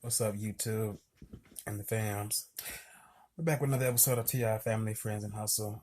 What's up, YouTube and the fams? We're back with another episode of TI Family, Friends, and Hustle.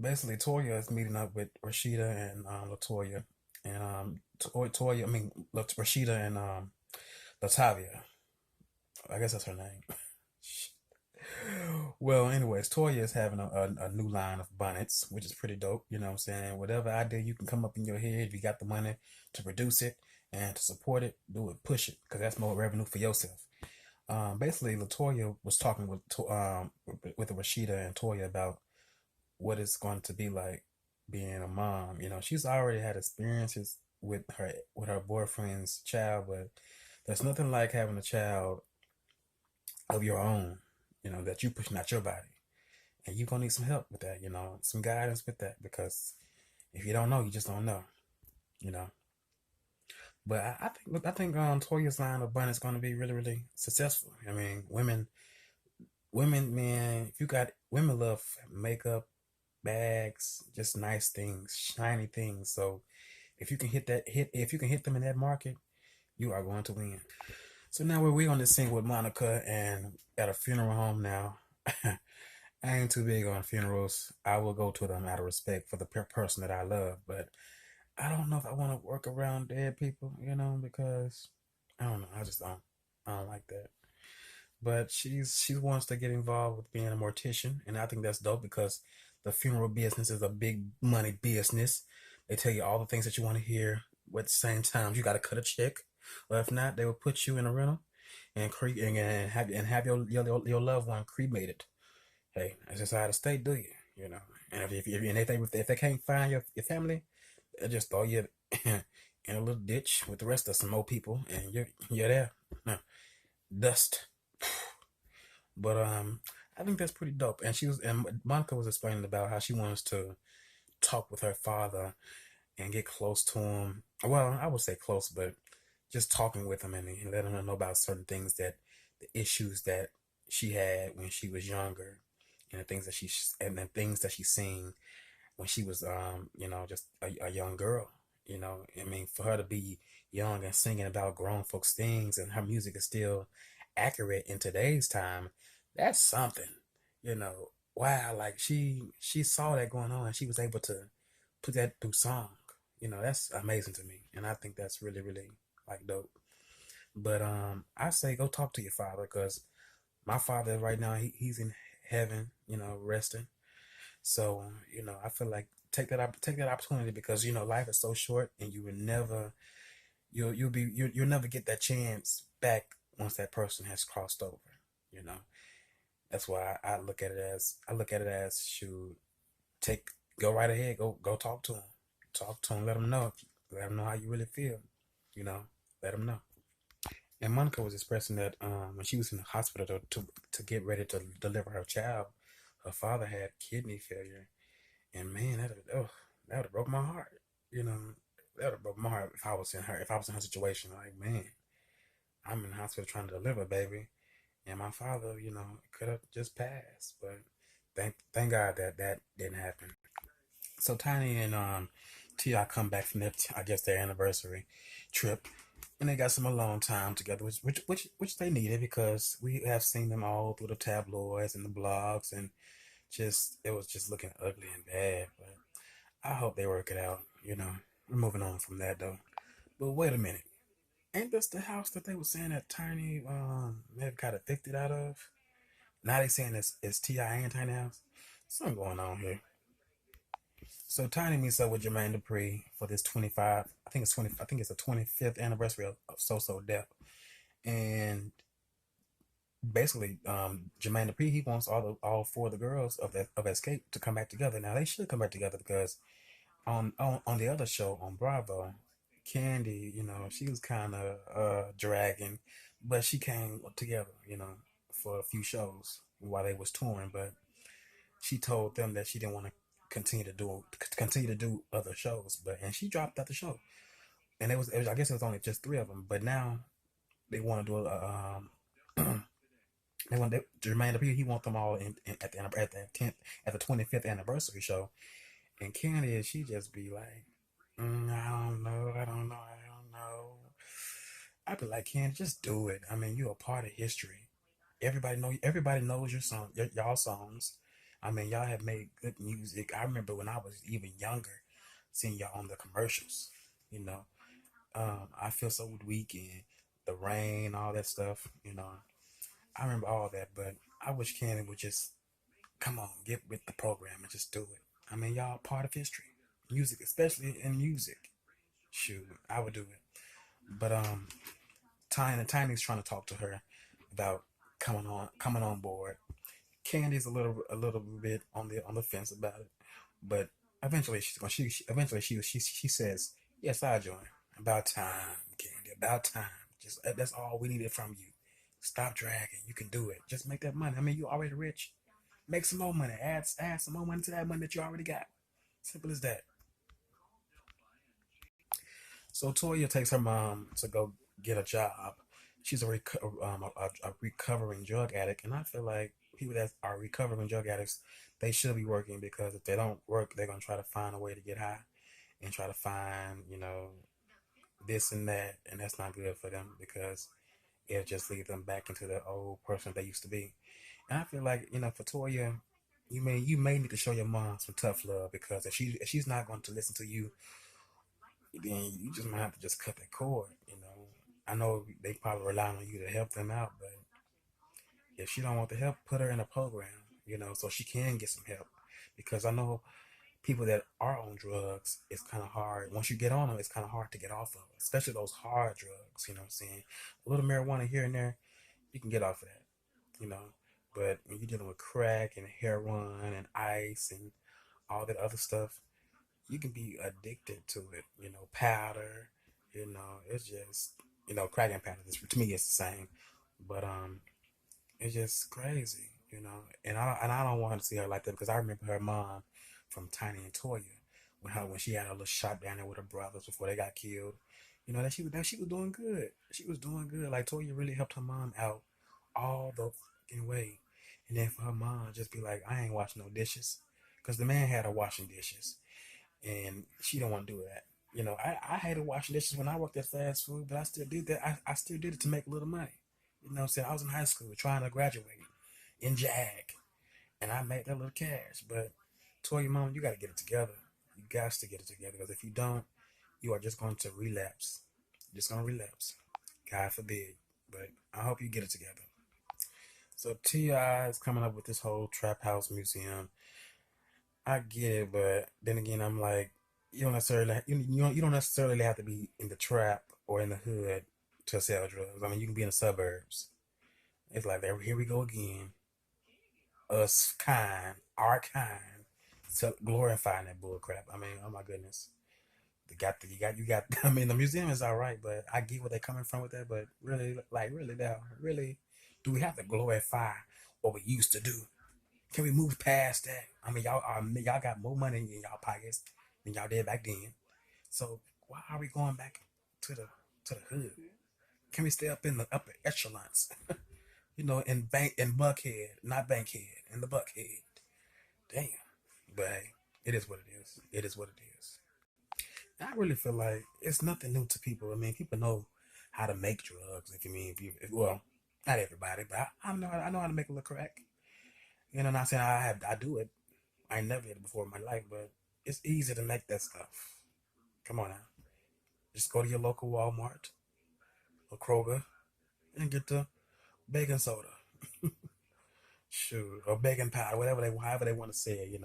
Basically, Toya is meeting up with Rashida and Latoya, and Toya, Rashida and Latavia. I guess that's her name. Well, anyways, Toya is having a new line of bonnets, which is pretty dope. You know what I'm saying? Whatever idea you can come up in your head, if you got the money to produce it and to support it, do it, push it, because that's more revenue for yourself. Basically, Latoya was talking with Rashida and Toya about what it's going to be like being a mom. You know, she's already had experiences with her boyfriend's child, but there's nothing like having a child of your own. You know that you pushing out your body, and you're gonna need some help with that. You know, some guidance with that because if you don't know, you just don't know. You know. But I think Toya's line of bun is going to be really really successful. I mean, women, man, if you got women love makeup, bags, just nice things, shiny things. So if you can if you can hit them in that market, you are going to win. So now we're on this scene with Monica and at a funeral home now. I ain't too big on funerals. I will go to them out of respect for the person that I love, but I don't know if I want to work around dead people, because I don't know. I just don't. I don't like that. But she wants to get involved with being a mortician, and I think that's dope because the funeral business is a big money business. They tell you all the things that you want to hear, but at the same time you got to cut a check, or if not, they will put you in a rental and have your loved one cremated. Hey, that's just how the state do you, you know. And if they can't find your family, they just throw you in a little ditch with the rest of some old people, and you're there. Dust. But I think that's pretty dope. And Monica was explaining about how she wants to talk with her father and get close to him. Well, I would say close, but just talking with him and letting her know about certain things, that the issues that she had when she was younger, and the things that she's seen when she was just a young girl. I mean, for her to be young and singing about grown folks things, and her music is still accurate in today's time, that's something. Wow, like she saw that going on and she was able to put that through song. That's amazing to me, and I think that's really really like dope. But I say go talk to your father, because my father right now, he's in heaven, resting. So I feel like take that opportunity, because life is so short, and you will never you'll never get that chance back once that person has crossed over. You know, that's why I look at it as shoot, take go right ahead, go talk to him, let him know how you really feel. You know, let him know. And Monica was expressing that when she was in the hospital to get ready to deliver her child, her father had kidney failure. And man, that would have broke my heart. You know, that would have broke my heart if I was in her situation. Like, man, I'm in the hospital trying to deliver a baby, and my father, could have just passed. But thank God that didn't happen. So Tiny and Ti come back from I guess their anniversary trip, and they got some alone time together, which they needed, because we have seen them all through the tabloids and the blogs, and just it was just looking ugly and bad. But I hope they work it out. We're moving on from that though. But wait a minute, ain't this the house that they were saying that Tiny may have got evicted out of? Now they saying it's Ti and Tiny house. Something going on here. So Tiny meets up with Jermaine Dupri for this 25. I think it's 20. I think it's the 25th anniversary of So Death, and basically, Jermaine Dupri, he wants all four of the girls of Escape to come back together. Now they should come back together, because on the other show on Bravo, Candy, she was kind of dragging, but she came together, for a few shows while they was touring. But she told them that she didn't want to continue to do other shows, and she dropped out the show. And I guess it was only just three of them. But now they want to do Jermaine Dupri. He want them all at the 25th anniversary show. And Candy, she just be like, I don't know. I'd be like, Ken, just do it. I mean, you're a part of history. Everybody knows your song, y'all songs. I mean, y'all have made good music. I remember when I was even younger, seeing y'all on the commercials. You know, I feel so weak and the rain, all that stuff. I remember all that, but I wish Cannon would just come on, get with the program and just do it. I mean, y'all part of history, music, especially in music. Shoot, I would do it. But Tiny's trying to talk to her about coming on board. Candy's a little bit on the fence about it, but eventually she says, "Yes, I join." About time, Candy. About time. Just that's all we needed from you. Stop dragging. You can do it. Just make that money. I mean, you're already rich. Make some more money. Add some more money to that money that you already got. Simple as that. So Toya takes her mom to go get a job. She's a recovering drug addict, and I feel like people that are recovering drug addicts, they should be working because if they don't work, they're gonna try to find a way to get high and try to find this and that, and that's not good for them because it'll just lead them back into the old person they used to be. And I feel like for Toya, you may need to show your mom some tough love because if she's not going to listen to you, then you just might have to just cut that cord. I know they probably rely on you to help them out, but if she don't want the help, put her in a program, so she can get some help. Because I know people that are on drugs, it's kind of hard. Once you get on them, it's kind of hard to get off of, especially those hard drugs. You know what I'm saying? A little marijuana here and there, you can get off of that. You know, but when you're dealing with crack and heroin and ice and all that other stuff, you can be addicted to it. Powder. It's just crack and powder. To me, it's the same. But it's just crazy. And I don't want to see her like that because I remember her mom from Tiny and Toya when she had a little shot down there with her brothers before they got killed. That she was doing good. She was doing good. Like Toya really helped her mom out all the fucking way. And then for her mom just be like, I ain't washing no dishes. Because the man had her washing dishes. And she don't want to do that. I hated washing dishes when I worked at fast food, but I still did that. I still did it to make a little money. You know what I'm saying? I was in high school trying to graduate in JAG, and I made that little cash. But told your mom, you got to get it together. You got to get it together because if you don't, you are just going to relapse. You're just going to relapse. God forbid. But I hope you get it together. So T.I. is coming up with this whole trap house museum. I get it, but then again, I'm like, you don't necessarily have to be in the trap or in the hood to sell drugs. I mean, you can be in the suburbs. It's like here we go again. Our kind, glorifying that bull crap. I mean, oh my goodness. You got. I mean, the museum is all right, but I get where they're coming from with that. But really, like, really now, really, do we have to glorify what we used to do? Can we move past that? I mean, y'all got more money in y'all pockets than y'all did back then. So why are we going back to the hood? Can we stay up in the upper echelons? In Buckhead, not Bankhead, in the Buckhead. Damn. But hey, it is what it is. It is what it is. I really feel like it's nothing new to people. I mean, people know how to make drugs. Well, not everybody, but I know how to make a little crack. Not saying I do it. I ain't never did it before in my life, but it's easy to make that stuff. Come on now. Just go to your local Walmart or Kroger and get the baking soda. Shoot. Or baking powder, however they want to say it.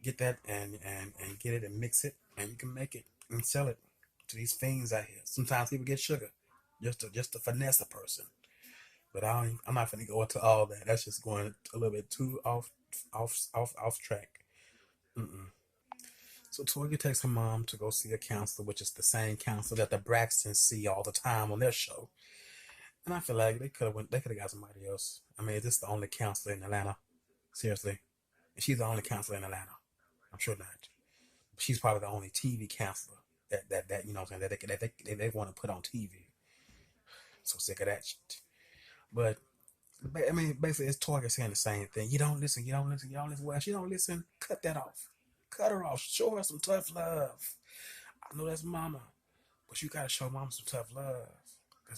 Get that and get it and mix it and you can make it and sell it to these fiends out here. Sometimes people get sugar just to finesse a person. But I'm not gonna go into all that. That's just going a little bit too off track. Mm-mm. So Toya takes her mom to go see a counselor, which is the same counselor that the Braxtons see all the time on their show. And I feel like they could have got somebody else. I mean, is this the only counselor in Atlanta? Seriously, she's the only counselor in Atlanta. I'm sure not. She's probably the only TV counselor that you know what I'm saying that they want to put on TV. So sick of that shit. But I mean, basically, it's Toya saying the same thing. You don't listen. You don't listen. You don't listen. Well, she don't listen. Cut that off. Cut her off. Show her some tough love. I know that's mama, but you gotta show mama some tough love.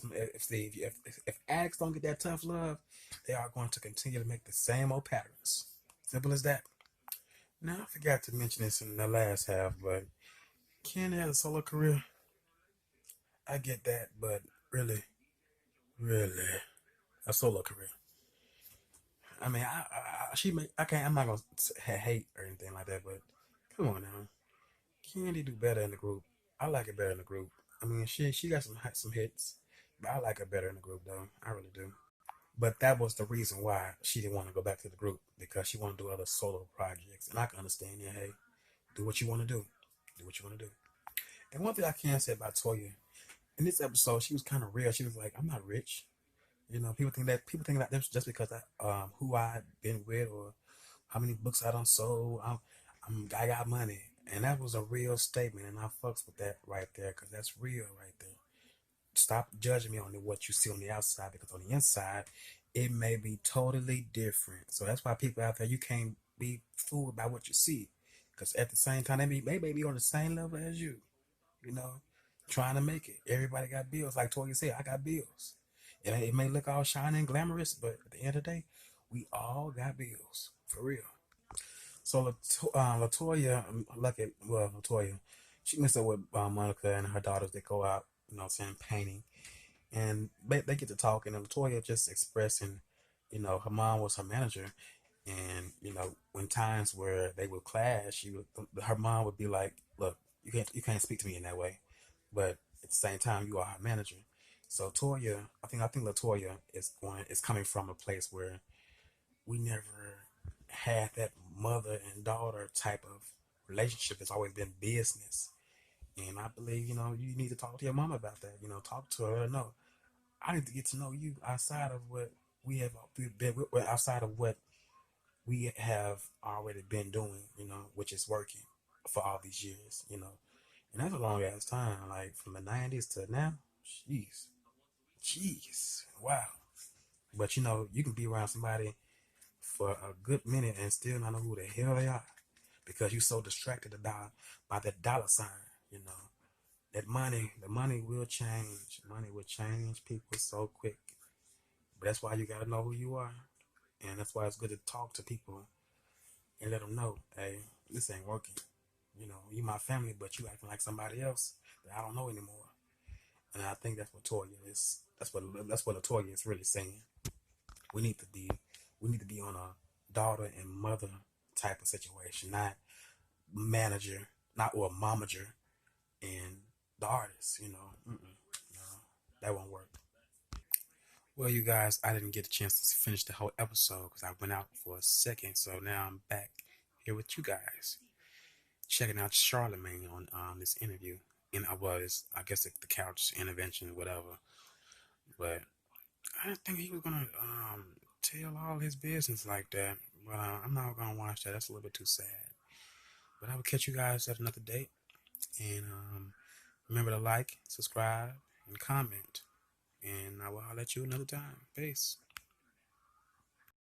If addicts don't get that tough love, they are going to continue to make the same old patterns. Simple as that. Now I forgot to mention this in the last half, but Ken has a solo career. I get that, but really, really, a solo career. I mean, she may, I can't. I'm not gonna hate or anything like that, but come on now, Candy do better in the group. I like it better in the group. I mean, she got some hits, but I like it better in the group though. I really do. But that was the reason why she didn't want to go back to the group because she wanted to do other solo projects, and I can understand. Yeah, hey, do what you want to do. Do what you want to do. And one thing I can say about Toya in this episode, she was kind of real. She was like, "I'm not rich." You know, people think that just because who I've been with or how many books I done sold. I got money, and that was a real statement, and I fucks with that right there because that's real right there. Stop judging me on what you see on the outside because on the inside, it may be totally different. So that's why people out there, you can't be fooled by what you see, because at the same time, they may be on the same level as you. You know, trying to make it. Everybody got bills, like Toya said. I got bills. It may look all shiny and glamorous, but at the end of the day, we all got bills for real. So Latoya, Latoya, she messed up with Monica and her daughters. They go out, saying painting, and they get to talking. And Latoya just expressing, her mom was her manager, and when times where they would clash, her mom would be like, "Look, you can't speak to me in that way," but at the same time, you are her manager. So Toya, I think Latoya is coming from a place where we never had that mother and daughter type of relationship. It's always been business. And I believe, you need to talk to your mom about that. Talk to her. No, I need to get to know you outside of what we have been, outside of what we have already been doing, which is working for all these years. And that's a long ass time, like from the 90s to now. Jeez. Jeez. Wow. But you can be around somebody for a good minute and still not know who the hell they are because you're so distracted by that dollar sign. That the money will change. Money will change people so quick. But that's why you gotta know who you are, and that's why it's good to talk to people and let them know, hey, this ain't working. You my family, but you acting like somebody else that I don't know anymore. And I think that's what Toya is. That's what Latoya is really saying. We need to be on a daughter and mother type of situation, not manager, not or momager and the artist. No, that won't work. Well, you guys, I didn't get a chance to finish the whole episode because I went out for a second. So now I'm back here with you guys, checking out Charlemagne on this interview. I guess the couch intervention, whatever. But I didn't think he was gonna tell all his business like that. But I'm not gonna watch that. That's a little bit too sad. But I will catch you guys at another date. And remember to like, subscribe, and comment. And I will holler at you another time. Peace.